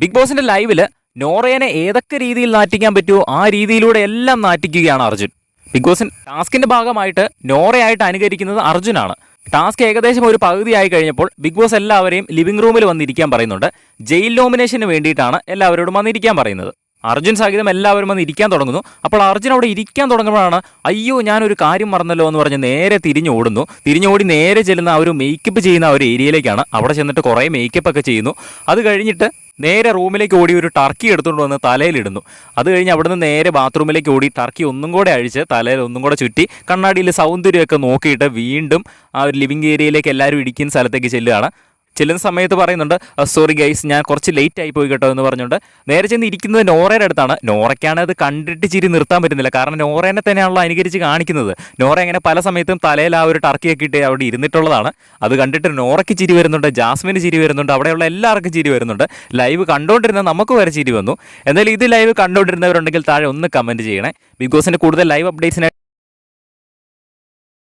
Big ബോസിന്റെ ലൈവില് നോറേനെ ഏതൊക്കെ രീതിയിൽ നാറ്റിക്കാൻ പറ്റുമോ ആ രീതിയിലൂടെ എല്ലാം നാറ്റിക്കുകയാണ് അർജുൻ. ബിഗ് ബോസിന്റെ ടാസ്കിന്റെ ഭാഗമായിട്ട് നോറയായിട്ട് അനുകരിക്കുന്നത് അർജുനാണ്. ടാസ്ക് ഏകദേശം ഒരു പകുതിയായി കഴിഞ്ഞപ്പോൾ ബിഗ് ബോസ് എല്ലാവരെയും ലിവിംഗ് റൂമിൽ വന്നിരിക്കാൻ പറയുന്നുണ്ട്. ജയിൽ നോമിനേഷന് വേണ്ടിയിട്ടാണ് എല്ലാവരോടും വന്നിരിക്കാൻ പറയുന്നത്. അർജുൻ സഹിതം എല്ലാവരും വന്ന് ഇരിക്കാൻ തുടങ്ങുന്നു. അപ്പോൾ അർജുൻ അവിടെ ഇരിക്കാൻ തുടങ്ങുമ്പോഴാണ് അയ്യോ ഞാനൊരു കാര്യം മറന്നല്ലോ എന്ന് പറഞ്ഞ് നേരെ തിരിഞ്ഞോടി നേരെ ചെല്ലുന്ന ആ ഒരു മേക്കപ്പ് ചെയ്യുന്ന ആ ഒരു ഏരിയയിലേക്കാണ്. അവിടെ ചെന്നിട്ട് കുറേ മേക്കപ്പ് ഒക്കെ ചെയ്യുന്നു. അത് കഴിഞ്ഞിട്ട് നേരെ റൂമിലേക്ക് ഓടി ഒരു ടർക്കി എടുത്തുകൊണ്ട് വന്ന് തലയിലിടുന്നു. അത് കഴിഞ്ഞ് അവിടുന്ന് നേരെ ബാത്റൂമിലേക്ക് ഓടി ടർക്കി ഒന്നും കൂടെ അഴിച്ച് തലയിൽ ഒന്നും കൂടെ ചുറ്റി കണ്ണാടിയിൽ സൗന്ദര്യമൊക്കെ നോക്കിയിട്ട് വീണ്ടും ആ ഒരു ലിവിംഗ് ഏരിയയിലേക്ക് എല്ലാവരും ഇരിക്കുന്ന സ്ഥലത്തേക്ക് ചെല്ലുന്ന സമയത്ത് പറയുന്നുണ്ട് സോറി ഗൈസ് ഞാൻ കുറച്ച് ലേറ്റ് ആയി പോയി കേട്ടോ എന്ന് പറഞ്ഞുകൊണ്ട് നേരെ ചെന്ന് ഇരിക്കുന്നത് നോറയുടെ അടുത്താണ്. നോറയ്ക്കാണ് അത് കണ്ടിട്ട് ചിരി നിർത്താൻ പറ്റുന്നില്ല. കാരണം നോറേനെ തന്നെയാണല്ലോ അനുകരിച്ച് കാണിക്കുന്നത്. നോറ അങ്ങനെ പല സമയത്തും തലയിൽ ആ ഒരു ടർക്കിയൊക്കെ ഇട്ട് അവിടെ ഇരുന്നിട്ടുള്ളതാണ്. അത് കണ്ടിട്ട് നോറയ്ക്ക് ചിരി വരുന്നുണ്ട്, ജാസ്മിന് ചിരി വരുന്നുണ്ട്, അവിടെയുള്ള എല്ലാവർക്കും ചിരി വരുന്നുണ്ട്. ലൈവ് കണ്ടുകൊണ്ടിരുന്ന നമുക്ക് വരെ ചിരി വന്നു. എന്തായാലും ഇത് ലൈവ് കണ്ടുകൊണ്ടിരുന്നവരുണ്ടെങ്കിൽ താഴെ ഒന്ന് കമൻറ്റ് ചെയ്യണേ. ബിഗ് ബോസിൻ്റെ കൂടുതൽ ലൈവ് അപ്ഡേറ്റ്സിനായി